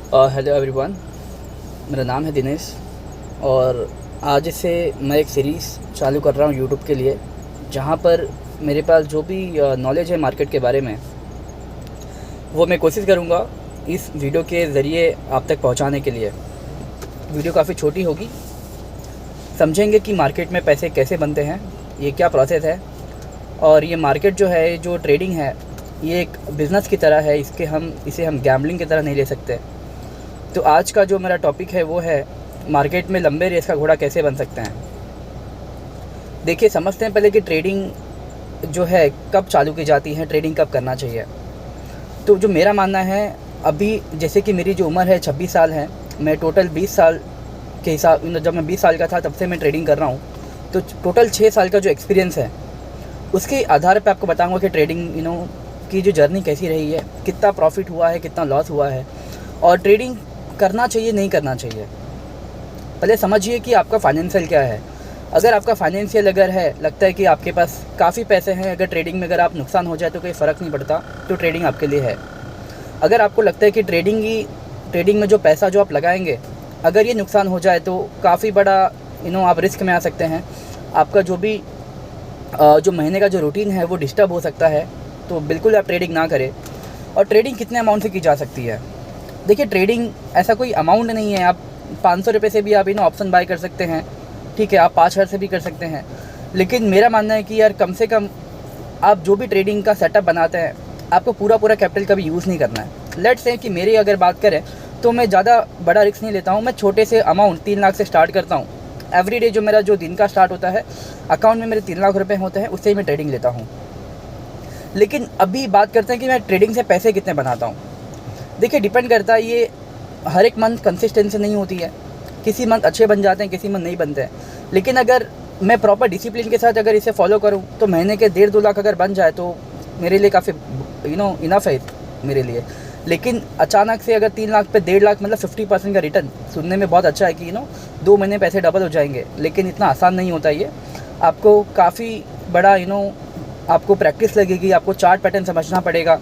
Hello everyone. मेरा नाम है दिनेश और आज से मैं एक सीरीज़ चालू कर रहा हूँ यूट्यूब के लिए, जहाँ पर मेरे पास जो भी नॉलेज है मार्केट के बारे में, वो मैं कोशिश करूँगा इस वीडियो के ज़रिए आप तक पहुँचाने के लिए। वीडियो काफ़ी छोटी होगी, समझेंगे कि मार्केट में पैसे कैसे बनते हैं, ये क्या प्रोसेस है। और ये मार्केट जो है, जो ट्रेडिंग है, ये एक बिज़नेस की तरह है। इसे हम गैम्बलिंग की तरह नहीं ले सकते। तो आज का जो मेरा टॉपिक है वो है मार्केट में लंबे रेस का घोड़ा कैसे बन सकते हैं। देखिए, समझते हैं पहले कि ट्रेडिंग जो है कब चालू की जाती है, ट्रेडिंग कब करना चाहिए। तो जो मेरा मानना है, अभी जैसे कि मेरी जो उम्र है 26 साल है, मैं टोटल 20 साल के हिसाब, जब मैं 20 साल का था तब से मैं ट्रेडिंग कर रहा हूँ। तो टोटल 6 साल का जो एक्सपीरियंस है, उसके आधार पर आपको बताऊँगा कि ट्रेडिंग की जो जर्नी कैसी रही है, कितना प्रॉफिट हुआ है, कितना लॉस हुआ है, और ट्रेडिंग करना चाहिए नहीं करना चाहिए। पहले समझिए कि आपका फाइनेंशियल क्या है। अगर आपका फाइनेंशियल लगता है कि आपके पास काफ़ी पैसे हैं, अगर ट्रेडिंग में अगर आप नुकसान हो जाए तो कोई फ़र्क नहीं पड़ता, तो ट्रेडिंग आपके लिए है। अगर आपको लगता है कि ट्रेडिंग में जो पैसा जो आप लगाएंगे, अगर ये नुकसान हो जाए तो काफ़ी बड़ा आप रिस्क में आ सकते हैं। आपका जो भी जो महीने का जो रूटीन है वो डिस्टर्ब हो सकता है, तो बिल्कुल आप ट्रेडिंग ना करें। और ट्रेडिंग कितने अमाउंट से की जा सकती है? देखिए, ट्रेडिंग ऐसा कोई अमाउंट नहीं है। आप 500 रुपये से भी आप ऑप्शन बाय कर सकते हैं, ठीक है। आप 5000 से भी कर सकते हैं। लेकिन मेरा मानना है कि यार, कम से कम आप जो भी ट्रेडिंग का सेटअप बनाते हैं, आपको पूरा कैपिटल कभी यूज़ नहीं करना है। लेट्स से कि मेरी अगर बात करें तो मैं ज़्यादा बड़ा रिस्क नहीं लेता हूँ। मैं छोटे से अमाउंट 3 लाख से स्टार्ट करता हूँ। एवरी डे जो मेरा जो दिन का स्टार्ट होता है, अकाउंट में मेरे 3 लाख रुपये होते हैं, उससे ही मैं ट्रेडिंग लेता हूँ। लेकिन अभी बात करते हैं कि मैं ट्रेडिंग से पैसे कितने बनाता हूँ। देखिए, डिपेंड करता है, ये हर एक मंथ कंसिस्टेंसी नहीं होती है। किसी मंथ अच्छे बन जाते हैं, किसी मंथ नहीं बनते हैं। लेकिन अगर मैं प्रॉपर डिसिप्लिन के साथ अगर इसे फॉलो करूं तो महीने के 1.5-2 लाख अगर बन जाए तो मेरे लिए काफ़ी इनफ है मेरे लिए। लेकिन अचानक से अगर 3 लाख पे 1.5 लाख, मतलब 50% का रिटर्न, सुनने में बहुत अच्छा है कि 2 महीने पैसे डबल हो जाएंगे, लेकिन इतना आसान नहीं होता ये। आपको काफ़ी बड़ा आपको प्रैक्टिस लगेगी, आपको चार्ट पैटर्न समझना पड़ेगा,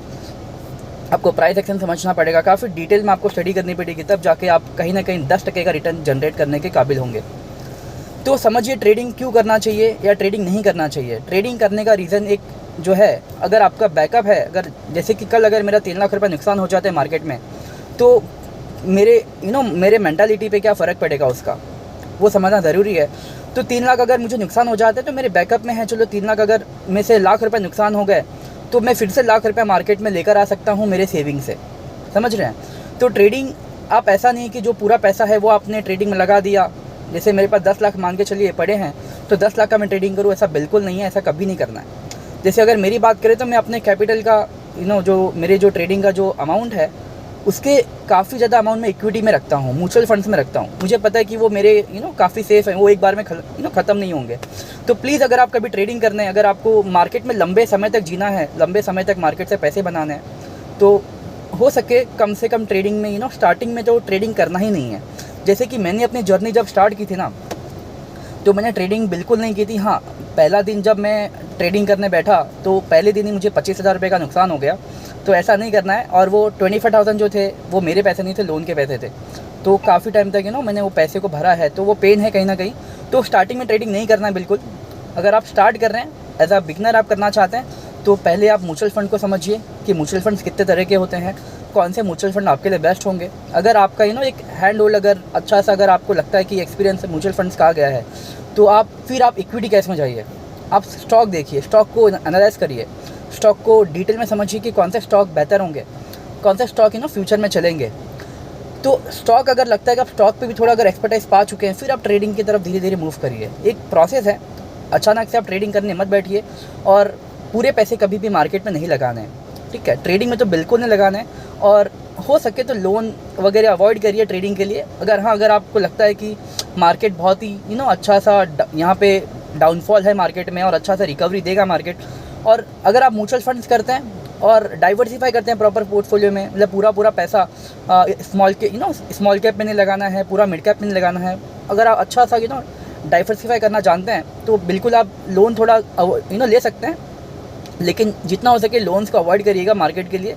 आपको प्राइस एक्शन समझना पड़ेगा, काफ़ी डिटेल में आपको स्टडी करनी पड़ेगी, तब जाके आप कहीं ना कहीं 10% का रिटर्न जनरेट करने के काबिल होंगे। तो समझिए, ट्रेडिंग क्यों करना चाहिए या ट्रेडिंग नहीं करना चाहिए। ट्रेडिंग करने का रीज़न एक जो है, अगर आपका बैकअप है, अगर जैसे कि कल अगर मेरा 3 लाख रुपये नुकसान हो जाता है मार्केट में, तो मेरे मेंटालिटी पे क्या फ़र्क पड़ेगा उसका, वो समझना ज़रूरी है। तो 3 लाख अगर मुझे नुकसान हो जाता है तो मेरे बैकअप में है, चलो 3 लाख अगर में से लाख रुपये नुकसान हो गए तो मैं फिर से लाख रुपये मार्केट में लेकर आ सकता हूँ मेरे सेविंग से। समझ रहे हैं? तो ट्रेडिंग, आप ऐसा नहीं कि जो पूरा पैसा है वो आपने ट्रेडिंग में लगा दिया। जैसे मेरे पास 10 लाख मान के चलिए पड़े हैं, तो 10 लाख का मैं ट्रेडिंग करूँ, ऐसा बिल्कुल नहीं है, ऐसा कभी नहीं करना है। जैसे अगर मेरी बात करें तो मैं अपने कैपिटल का जो मेरे जो ट्रेडिंग का जो अमाउंट है, उसके काफ़ी ज़्यादा अमाउंट में इक्विटी में रखता हूँ, म्यूचुअल फंड्स में रखता हूँ। मुझे पता है कि वो मेरे काफ़ी सेफ़ हैं, वो एक बार में ख़त्म नहीं होंगे। तो प्लीज़, अगर आप कभी ट्रेडिंग करना है, अगर आपको मार्केट में लंबे समय तक जीना है, लंबे समय तक मार्केट से पैसे बनाने हैं, तो हो सके कम से कम ट्रेडिंग में स्टार्टिंग में तो ट्रेडिंग करना ही नहीं है। जैसे कि मैंने अपनी जर्नी जब स्टार्ट की थी ना, तो मैंने ट्रेडिंग बिल्कुल नहीं की थी। हाँ, पहला दिन जब मैं ट्रेडिंग करने बैठा तो पहले दिन ही मुझे 25,000 रुपये का नुकसान हो गया। तो ऐसा नहीं करना है। और वो 25,000 जो थे वो मेरे पैसे नहीं थे, लोन के पैसे थे। तो काफ़ी टाइम तक मैंने वो पैसे को भरा है, तो वो पेन है कहीं ना कहीं। तो स्टार्टिंग में ट्रेडिंग नहीं करना है बिल्कुल। अगर आप स्टार्ट कर रहे हैं, एज अ बिगनर आप करना चाहते हैं, तो पहले आप म्यूचुअल फंड को समझिए कि म्यूचुअल फंड्स कितने तरह के होते हैं, कौन से म्यूचुअल फंड आपके लिए बेस्ट होंगे। अगर आपका एक हैंड होल्ड अगर अच्छा सा अगर आपको लगता है कि एक्सपीरियंस म्यूचुअल फंड्स का आ गया है, तो फिर आप इक्विटी कैश में जाइए। आप स्टॉक देखिए, स्टॉक को एनालाइज करिए, स्टॉक को डिटेल में समझिए कि कौन से स्टॉक बेहतर होंगे, कौन से स्टॉक फ्यूचर में चलेंगे। तो स्टॉक अगर लगता है कि आप स्टॉक पे भी थोड़ा अगर एक्सपर्टाइज पा चुके हैं, फिर आप ट्रेडिंग की तरफ धीरे धीरे मूव करिए। एक प्रोसेस है, अचानक से आप ट्रेडिंग करने मत बैठिए। और पूरे पैसे कभी भी मार्केट में नहीं लगाने हैं, ठीक है। ट्रेडिंग में तो बिल्कुल नहीं लगाना है। और हो सके तो लोन वगैरह अवॉइड करिए ट्रेडिंग के लिए। अगर आपको लगता है कि मार्केट बहुत ही अच्छा सा यहाँ पे डाउनफॉल है मार्केट में और अच्छा सा रिकवरी देगा मार्केट, और अगर आप म्यूचुअल फंड्स करते हैं और डाइवर्सिफाई करते हैं प्रॉपर पोर्टफोलियो में, मतलब पूरा पैसा स्मॉल कैप में नहीं लगाना है, पूरा मिड कैप में नहीं लगाना है। अगर आप अच्छा सा डाइवर्सिफाई करना जानते हैं, तो बिल्कुल आप लोन थोड़ा ले सकते हैं। लेकिन जितना हो सके लोन्स को अवॉइड करिएगा मार्केट के लिए।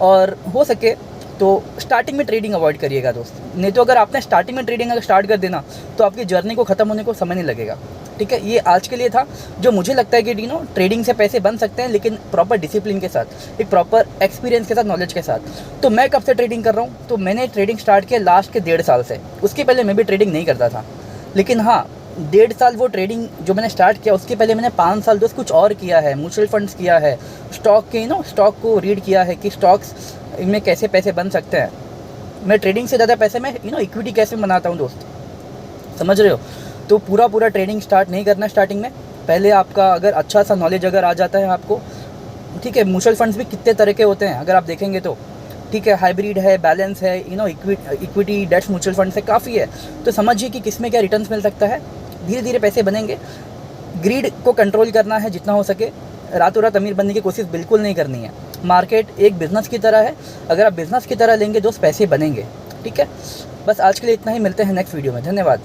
और हो सके तो स्टार्टिंग में ट्रेडिंग अवॉइड करिएगा दोस्त, नहीं तो अगर आपने स्टार्टिंग में ट्रेडिंग अगर स्टार्ट कर देना तो आपकी जर्नी को ख़त्म होने को समय नहीं लगेगा। ठीक है, ये आज के लिए था जो मुझे लगता है कि ट्रेडिंग से पैसे बन सकते हैं, लेकिन प्रॉपर डिसिप्लिन के साथ, एक प्रॉपर एक्सपीरियंस के साथ, नॉलेज के साथ। तो मैं कब से ट्रेडिंग कर रहा हूँ, तो मैंने ट्रेडिंग स्टार्ट किया लास्ट के 1.5 साल से। उसके पहले मैं भी ट्रेडिंग नहीं करता था, लेकिन हाँ 1.5 साल वो ट्रेडिंग जो मैंने स्टार्ट किया, उसके पहले मैंने 5 साल दोस्त कुछ और किया है। म्यूचुअल फंड्स किया है, स्टॉक के स्टॉक को रीड किया है कि स्टॉक्स इनमें कैसे पैसे बन सकते हैं। मैं ट्रेडिंग से ज़्यादा पैसे मैं इक्विटी कैसे बनाता हूँ दोस्त, समझ रहे हो। तो पूरा ट्रेडिंग स्टार्ट नहीं करना स्टार्टिंग में। पहले आपका अगर अच्छा सा नॉलेज अगर आ जाता है आपको, ठीक है। म्यूचुअल फंड्स भी कितने तरह के होते हैं अगर आप देखेंगे तो, ठीक है। हाइब्रिड है, बैलेंस है, इक्विटी डेट्स म्यूचुअल फंड से काफ़ी है। तो समझिए कि किस में क्या रिटर्न्स मिल सकता है। धीरे धीरे पैसे बनेंगे। ग्रीड को कंट्रोल करना है जितना हो सके। रातों रात अमीर बनने की कोशिश बिल्कुल नहीं करनी है। मार्केट एक बिज़नेस की तरह है, अगर आप बिज़नेस की तरह लेंगे दोस्त पैसे बनेंगे। ठीक है, बस आज के लिए इतना ही। मिलते हैं नेक्स्ट वीडियो में। धन्यवाद।